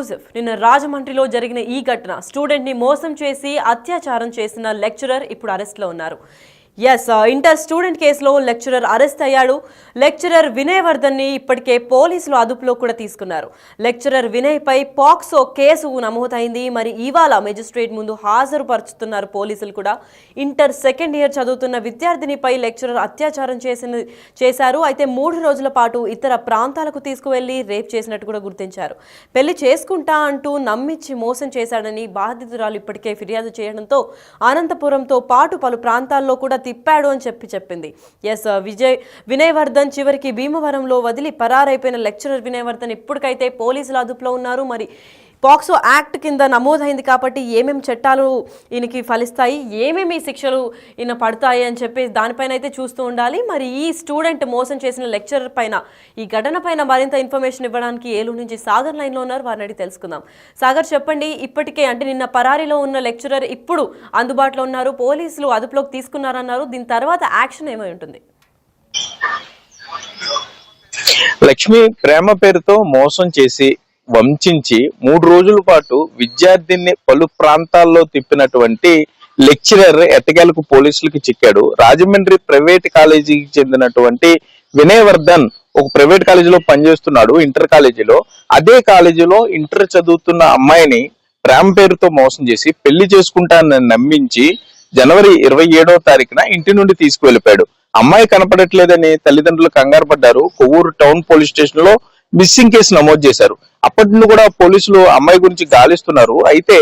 Exclusive నిన్న రాజమండ్రిలో జరిగిన ఈ ఘటన స్టూడెంట్ ని మోసం చేసి అత్యాచారం చేసిన లెక్చరర్ ఇప్పుడు అరెస్ట్ లో ఉన్నారు. ఇంటర్ స్టూడెంట్ కేసులో లెక్చరర్ అరెస్ట్ అయ్యాడు. లెక్చరర్ వినయ్ వర్ధన్ ని ఇప్పటికే పోలీసులు అదుపులో కూడా తీసుకున్నారు. లెక్చరర్ వినయ్ పై పాక్సో కేసు నమోదైంది. మరి ఇవాళ మెజిస్ట్రేట్ ముందు హాజరుపరుచుతున్నారు పోలీసులు కూడా. ఇంటర్ సెకండ్ ఇయర్ చదువుతున్న విద్యార్థినిపై లెక్చరర్ అత్యాచారం చేశారు. అయితే 3 రోజుల పాటు ఇతర ప్రాంతాలకు తీసుకువెళ్లి రేప్ చేసినట్టు కూడా గుర్తించారు. పెళ్లి చేసుకుంటా అంటూ నమ్మించి మోసం చేశాడని బాధితురాలు ఇప్పటికే ఫిర్యాదు చేయడంతో అనంతపురంతో పాటు పలు ప్రాంతాల్లో కూడా తిప్పాడు అని చెప్పింది. వినయ్ వర్ధన్ చివరికి భీమవరంలో వదిలి పరారైపోయిన లెక్చరర్ వినయ్ వర్ధన్ ఇప్పటికైతే పోలీసుల అదుపులో ఉన్నారు. మరి పాక్సో యాక్ట్ కింద నమోదైంది కాబట్టి ఏమేమి చట్టాలు ఈయనకి ఫలిస్తాయి, ఏమేమి శిక్షలు ఈయన పడతాయి అని చెప్పి దానిపైన అయితే చూస్తూ ఉండాలి. మరి ఈ స్టూడెంట్ మోసం చేసిన లెక్చరర్ పైన, ఈ ఘటన పైన మరింత ఇన్ఫర్మేషన్ ఇవ్వడానికి ఏలూరు నుంచి సాగర్ లైన్లో ఉన్నారు. వారిని అడిగి తెలుసుకుందాం. సాగర్, చెప్పండి. ఇప్పటికే అంటే నిన్న పరారీలో ఉన్న లెక్చరర్ ఇప్పుడు అందుబాటులో ఉన్నారు, పోలీసులు అదుపులోకి తీసుకున్నారన్నారు. దీని తర్వాత యాక్షన్ ఏమై ఉంటుంది? లక్ష్మి ప్రేమ పేరుతో మోసం చేసి వంచించి 3 రోజుల పాటు విద్యార్థిని పలు ప్రాంతాల్లో తిప్పినటువంటి లెక్చరర్ ఎట్టకేలకు పోలీసులకి చిక్కాడు. రాజమండ్రి ప్రైవేట్ కాలేజీకి చెందినటువంటి వినయ్ వర్ధన్ ఒక ప్రైవేట్ కాలేజీలో పనిచేస్తున్నాడు, ఇంటర్ కాలేజీలో. అదే కాలేజీలో ఇంటర్ చదువుతున్న అమ్మాయిని ప్రేమ పేరుతో మోసం చేసి పెళ్లి చేసుకుంటానని నమ్మించి జనవరి 27వ తారీఖున ఇంటి నుండి తీసుకువెళ్ళిపోయాడు. అమ్మాయి కనపడట్లేదని తల్లిదండ్రులు కంగారు పడ్డారు. కొవ్వూరు టౌన్ పోలీస్ స్టేషన్ లో మిస్సింగ్ కేసు నమోదు చేశారు. అప్పటి నుండి కూడా పోలీసులు అమ్మాయి గురించి గాలిస్తున్నారు. అయితే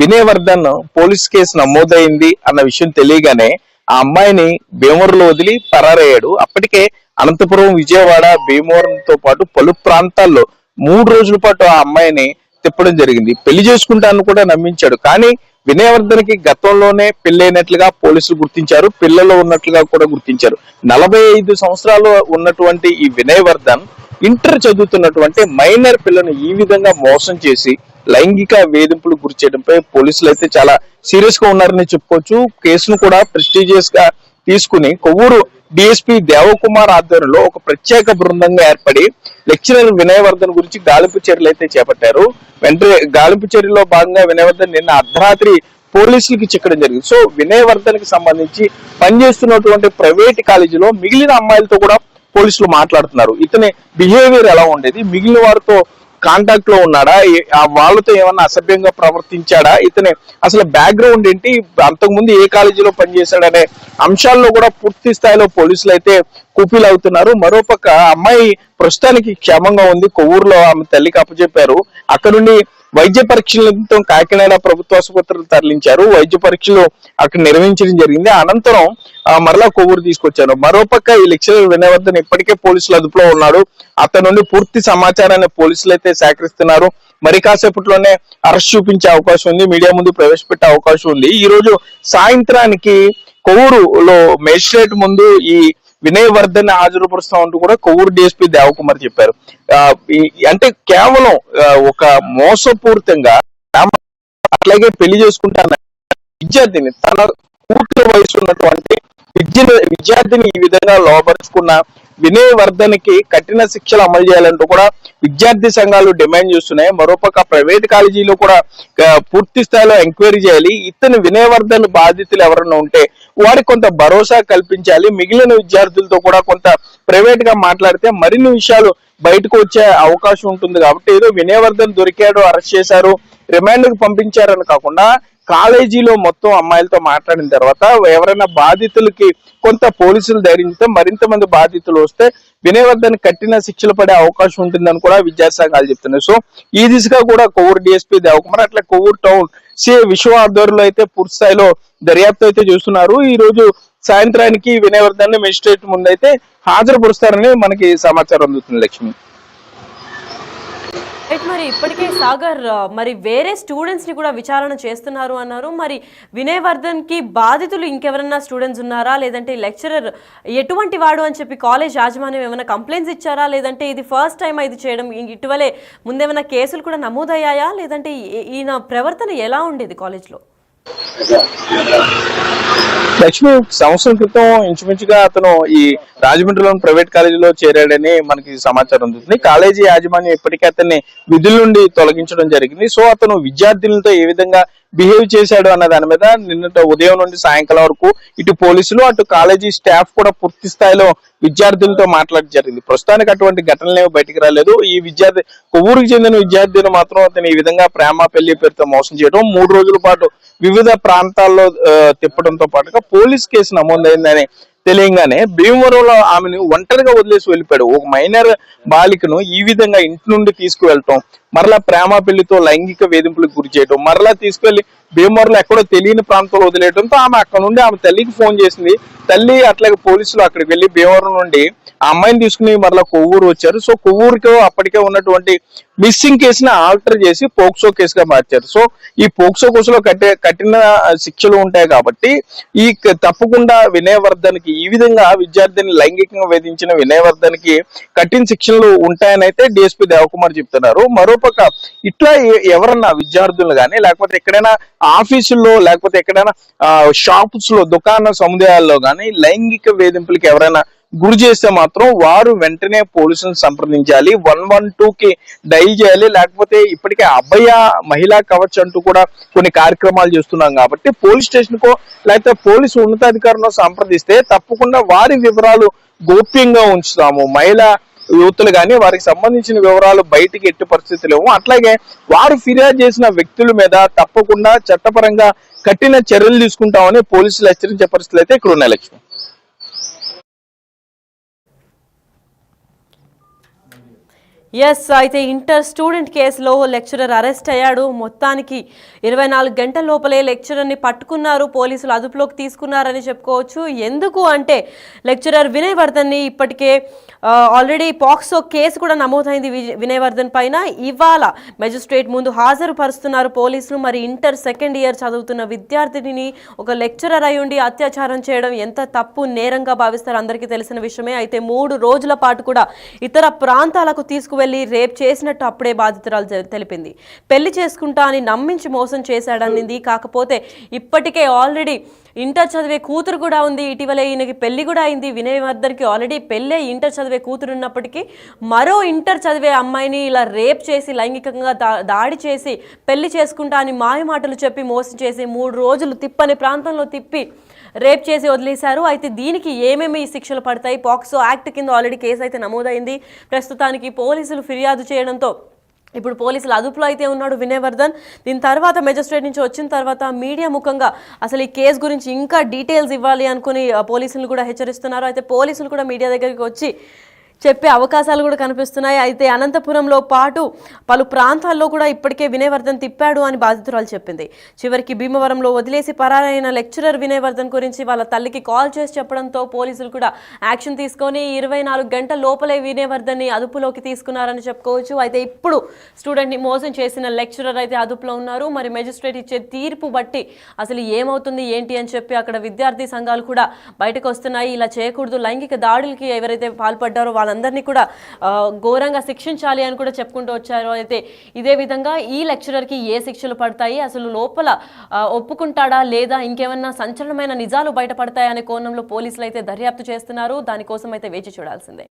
వినయ్ వర్ధన్ పోలీస్ కేసు నమోదైంది అన్న విషయం తెలియగానే ఆ అమ్మాయిని భీమవరంలో వదిలి పరారయ్యాడు. అప్పటికే అనంతపురం, విజయవాడ, భీమవరంతో పాటు పలు ప్రాంతాల్లో 3 రోజుల పాటు ఆ అమ్మాయిని తిప్పడం జరిగింది. పెళ్లి చేసుకుంటాను కూడా నమ్మించాడు. కానీ వినయ్ వర్ధన్కి గతంలోనే పెళ్ళైనట్లుగా పోలీసులు గుర్తించారు, పిల్లలు ఉన్నట్లుగా కూడా గుర్తించారు. 45 సంవత్సరాలు ఉన్నటువంటి ఈ వినయ్ వర్ధన్ ఇంటర్ చదువుతున్నటువంటి మైనర్ పిల్లను ఈ విధంగా మోసం చేసి లైంగిక వేధింపులు గురి చేయడంపై పోలీసులు అయితే చాలా సీరియస్ గా ఉన్నారని చెప్పుకోవచ్చు. కేసును కూడా ప్రెస్టీజియస్ గా తీసుకుని కొవ్వూరు డిఎస్పీ దేవకుమార్ ఆధ్వర్యంలో ఒక ప్రత్యేక బృందంగా ఏర్పడి లెక్చరర్ వినయ్ వర్ధన్ గురించి గాలింపు చర్యలు అయితే చేపట్టారు. వెంటనే గాలింపు చర్యలో భాగంగా వినయ్ వర్ధన్ నిన్న అర్ధరాత్రి పోలీసులకి చిక్కడం జరిగింది. సో వినయ్ వర్ధన్ కి సంబంధించి పనిచేస్తున్నటువంటి ప్రైవేట్ కాలేజీలో మిగిలిన అమ్మాయిలతో కూడా పోలీసులు మాట్లాడుతున్నారు. ఇతని బిహేవియర్ ఎలా ఉండేది, మిగిలిన వారితో కాంటాక్ట్ లో ఉన్నాడా, వాళ్ళతో ఏమన్నా అసభ్యంగా ప్రవర్తించాడా, ఇతని అసలు బ్యాక్గ్రౌండ్ ఏంటి, అంతకుముందు ఏ కాలేజీలో పనిచేశాడనే అంశాల్లో కూడా పూర్తి స్థాయిలో పోలీసులు అయితే కూపీలు అవుతున్నారు. మరోపక్క అమ్మాయి ప్రస్తుతానికి క్షేమంగా ఉంది. కొవ్వూరులో ఆమె తల్లికి అప్పచెప్పారు. అక్కడ నుండి వైద్య పరీక్షల నిమిత్తం కాకినాడ ప్రభుత్వ ఆసుపత్రులు తరలించారు. వైద్య పరీక్షలు అక్కడ నిర్వహించడం జరిగింది. అనంతరం మరలా కొవ్వూరు తీసుకొచ్చారు. మరోపక్క ఈ లెక్చరర్ వినయ్ వర్ధన్ ఇప్పటికే పోలీసుల అదుపులో ఉన్నాడు. అతని నుండి పూర్తి సమాచారాన్ని పోలీసులు అయితే సేకరిస్తున్నారు. మరి కాసేపట్లోనే అరెస్ట్ చూపించే అవకాశం ఉంది, మీడియా ముందు ప్రవేశపెట్టే అవకాశం ఉంది. ఈ రోజు సాయంత్రానికి కొవ్వూరులో మేజిస్ట్రేట్ ముందు ఈ వినయ్ వర్ధన్ హాజరుపరుస్తా ఉంటూ కూడా కొవ్వూరు డిఎస్పీ దేవకుమార్ చెప్పారు. అంటే కేవలం ఒక మోసపూరితంగా అట్లాగే పెళ్లి చేసుకుంటాన విద్యార్థిని, తన పూర్తి వయసు ఉన్నటువంటి విద్యార్థిని ఈ విధంగా లోపరుచుకున్న వినయ్ వర్ధన్ కి కఠిన శిక్షలు అమలు చేయాలంటూ కూడా విద్యార్థి సంఘాలు డిమాండ్ చేస్తున్నాయి. మరోపక్క ప్రైవేట్ కాలేజీలో కూడా పూర్తి స్థాయిలో ఎంక్వైరీ చేయాలి. ఇతను వినయ్ వర్ధన్ బాధితులు ఎవరన్నా ఉంటే వారికి కొంత భరోసా కల్పించాలి. మిగిలిన విద్యార్థులతో కూడా కొంత ప్రైవేట్ గా మాట్లాడితే మరిన్ని విషయాలు బయటకు వచ్చే అవకాశం ఉంటుంది. కాబట్టి ఏదో వినయ్ వర్ధన్ దొరికాడు, అరెస్ట్ చేశారు, రిమాండ్ కు పంపించారని కాకుండా కాలేజీలో మొత్తం అమ్మాయిలతో మాట్లాడిన తర్వాత ఎవరైనా బాధితులకి కొంత పోలీసులు ధైర్యంతో మరింత మంది బాధితులు వస్తే వినయ్ వర్ధన్ కఠిన శిక్షలు పడే అవకాశం ఉంటుందని కూడా విద్యార్థి సంఘాలు చెప్తున్నాయి. సో ఈ దిశగా కూడా కొవ్వూరు డిఎస్పీ దేవకుమార్ అట్లా కొవ్వూరు టౌన్ సిఐ విశ్వ ఆధ్వర్యంలో అయితే పూర్తి స్థాయిలో దర్యాప్తు అయితే చేస్తున్నారు. ఈ రోజు సాయంత్రానికి వినయ్ వర్ధన్ మెజిస్ట్రేట్ ముందు అయితే హాజరుపరుస్తారని మనకి సమాచారం అందుతుంది. లక్ష్మి, మరి ఇప్పటికే సాగర్ మరి వేరే స్టూడెంట్స్ ని కూడా విచారణ చేస్తున్నారు అన్నారు. మరి వినయ్ వర్ధన్ కి బాధితులు ఇంకెవరన్నా స్టూడెంట్స్ ఉన్నారా, లేదంటే లెక్చరర్ ఎటువంటి వాడు అని చెప్పి కాలేజ్ యాజమాన్యం ఏమైనా కంప్లైంట్స్ ఇచ్చారా, లేదంటే ఇది ఫస్ట్ టైం ఇది చేయడం, ఇటీవలే ముందేమైనా కేసులు కూడా నమోదయ్యాయా, లేదంటే ఈయన ప్రవర్తన ఎలా ఉండేది కాలేజ్లో? లక్ష్మి సంవత్సరం క్రితం ఇంచుమించుగా అతను ఈ రాజమండ్రిలోని ప్రైవేట్ కాలేజీలో చేరాడని మనకి సమాచారం ఉంటుంది. కాలేజీ యాజమాన్యం ఇప్పటికే అతన్ని విధుల నుండి తొలగించడం జరిగింది. సో అతను విద్యార్థులతో ఏ విధంగా బిహేవ్ చేశాడు అన్న దాని మీద నిన్నటి ఉదయం నుండి సాయంకాలం వరకు ఇటు పోలీసులు అటు కాలేజీ స్టాఫ్ కూడా పూర్తి స్థాయిలో విద్యార్థులతో మాట్లాడడం జరిగింది. ప్రస్తుతానికి అటువంటి ఘటనలు ఏమీ బయటికి రాలేదు. ఈ విద్యార్థి కొవ్వూరుకు చెందిన విద్యార్థిని మాత్రం అతను ఈ విధంగా ప్రేమ పెళ్లి పేరుతో మోసం చేయడం, 3 రోజుల పాటు వివిధ ప్రాంతాల్లో తిప్పడంతో పాటుగా పోలీస్ కేసు నమోదైందని తెలియగానే భీమవరంలో ఆమెను ఒంటరిగా వదిలేసి వెళ్ళిపోయాడు. ఒక మైనర్ బాలికను ఈ విధంగా ఇంటి నుండి తీసుకువెళ్ళటం, మరలా ప్రేమ పెళ్లితో లైంగిక వేధింపులకు గురి చేయడం, మరలా తీసుకెళ్లి భీమవరంలో ఎక్కడో తెలియని ప్రాంతంలో వదిలేయడంతో ఆమె అక్కడ నుండి ఆమె తల్లికి ఫోన్ చేసింది. తల్లి అట్లాగే పోలీసులు అక్కడికి వెళ్లి భీమవరం నుండి ఆ అమ్మాయిని తీసుకుని మరలా కొవ్వూరు వచ్చారు. సో కొవ్వూరుకి అప్పటికే ఉన్నటువంటి మిస్సింగ్ కేసుని ఆల్టర్ చేసి పోక్సో కేసుగా మార్చారు. సో ఈ పోక్సో కేసులో కఠిన శిక్షలు ఉంటాయి కాబట్టి ఈ తప్పకుండా వినయవర్ధన్కి ఈ విధంగా విద్యార్థిని లైంగికంగా వేధించిన వినయవర్ధన్కి కఠిన శిక్షలు ఉంటాయని అయితే డిఎస్పీ దేవకుమార్ చెప్తున్నారు. మరోపక్క ఇట్లా ఎవరన్నా విద్యార్థులు కానీ లేకపోతే ఎక్కడైనా ఆఫీసుల్లో లేకపోతే ఎక్కడైనా షాప్స్ లో దుకాణ సముదాయాల్లో కానీ లైంగిక వేధింపులకి ఎవరైనా గురి చేస్తే మాత్రం వారు వెంటనే పోలీసులను సంప్రదించాలి, 112కి డైల్ చేయాలి. లేకపోతే ఇప్పటికే అభయ మహిళా కవచ్ అంటూ కూడా కొన్ని కార్యక్రమాలు చేస్తున్నాం కాబట్టి పోలీస్ స్టేషన్ కో లేకపోతే పోలీసు ఉన్నతాధికారులను సంప్రదిస్తే తప్పకుండా వారి వివరాలు గోప్యంగా ఉంచుతాము. మహిళా యువతులు కానీ వారికి సంబంధించిన వివరాలు బయటికి ఎట్టి పరిస్థితి లేవు. అట్లాగే వారు ఫిర్యాదు చేసిన వ్యక్తుల మీద తప్పకుండా చట్టపరంగా కఠిన చర్యలు తీసుకుంటామని పోలీసులు హెచ్చరించే పరిస్థితులు అయితే ఇక్కడ ఉన్నాయి. లక్ష్మి, ఎస్, అయితే ఇంటర్ స్టూడెంట్ కేసులో లెక్చరర్ అరెస్ట్ అయ్యాడు. మొత్తానికి 24 గంటల లోపలే లెక్చరర్ని పట్టుకున్నారు, పోలీసులు అదుపులోకి తీసుకున్నారని చెప్పుకోవచ్చు. ఎందుకు అంటే లెక్చరర్ వినయవర్ధన్ని ఇప్పటికే ఆల్రెడీ పాక్సో కేసు కూడా నమోదైంది వినయవర్ధన్ పైన. ఇవాళ మెజిస్ట్రేట్ ముందు హాజరుపరుస్తున్నారు పోలీసులు. మరి ఇంటర్ సెకండ్ ఇయర్ చదువుతున్న విద్యార్థిని ఒక లెక్చరర్ అయి ఉండి అత్యాచారం చేయడం ఎంత తప్పు నేరంగా భావిస్తారో అందరికీ తెలిసిన విషయమే. అయితే 3 రోజుల పాటు కూడా ఇతర ప్రాంతాలకు తీసుకువెళ్ళి రేప్ చేసినట్టు అప్పుడే బాధితురాలు తెలిపింది. పెళ్లి చేసుకుంటా అని నమ్మించి మోసం చేశాడనింది. కాకపోతే ఇప్పటికే ఆల్రెడీ ఇంటర్ చదివే కూతురు కూడా ఉంది. ఇటీవల ఈయనకి పెళ్లి కూడా అయింది. వినయవర్ధన్కి ఆల్రెడీ పెళ్ళే ఇంటర్ చదివే కూతురు ఉన్నప్పటికీ మరో ఇంటర్ చదివే అమ్మాయిని ఇలా రేప్ చేసి లైంగికంగా దాడి చేసి పెళ్లి చేసుకుంటా అని మాయమాటలు చెప్పి మోసం చేసి 3 రోజులు తిప్పని ప్రాంతంలో తిప్పి రేప్ చేసి వదిలేశారు. అయితే దీనికి ఏమేమి శిక్షలు పడతాయి? పాక్సో యాక్ట్ కింద ఆల్రెడీ కేసు అయితే నమోదైంది. ప్రస్తుతానికి పోలీసులు ఫిర్యాదు చేయడంతో ఇప్పుడు పోలీసులు అదుపులో అయితే ఉన్నాడు వినయవర్ధన్. దీని తర్వాత మెజిస్ట్రేట్ నుంచి వచ్చిన తర్వాత మీడియా ముఖంగా అసలు ఈ కేసు గురించి ఇంకా డీటెయిల్స్ ఇవ్వాలి అనుకుని పోలీసులు కూడా హెచ్చరిస్తున్నారు. అయితే పోలీసులు కూడా మీడియా దగ్గరికి వచ్చి చెప్పే అవకాశాలు కూడా కనిపిస్తున్నాయి. అయితే అనంతపురంలో పాటు పలు ప్రాంతాల్లో కూడా ఇప్పటికే వినయవర్ధన్ తిప్పాడు అని బాధితురాలు చెప్పింది. చివరికి భీమవరంలో వదిలేసి పరారైన లెక్చరర్ వినయవర్ధన్ గురించి వాళ్ళ తల్లికి కాల్ చేసి చెప్పడంతో పోలీసులు కూడా యాక్షన్ తీసుకొని 24 గంటల లోపలే వినయవర్ధన్ని అదుపులోకి తీసుకున్నారని చెప్పుకోవచ్చు. అయితే ఇప్పుడు స్టూడెంట్ని మోసం చేసిన లెక్చరర్ అయితే అదుపులో ఉన్నారు. మరి మెజిస్ట్రేట్ ఇచ్చే తీర్పు బట్టి అసలు ఏమవుతుంది ఏంటి అని చెప్పి అక్కడ విద్యార్థి సంఘాలు కూడా బయటకు వస్తున్నాయి. ఇలా చేయకూడదు, లైంగిక దాడులకి ఎవరైతే పాల్పడ్డారో వాళ్ళందరినీ కూడా ఘోరంగా శిక్షించాలి అని కూడా చెప్పుకుంటూ వచ్చారు. అయితే ఇదే విధంగా ఈ లెక్చరర్కి ఏ శిక్షలు పడతాయి, అసలు లోపల ఒప్పుకుంటాడా లేదా, ఇంకేమన్నా సంచలనమైన నిజాలు బయటపడతాయా అనే కోణంలో పోలీసులు అయితే దర్యాప్తు చేస్తున్నారు. దానికోసం అయితే వేచి చూడాల్సిందే.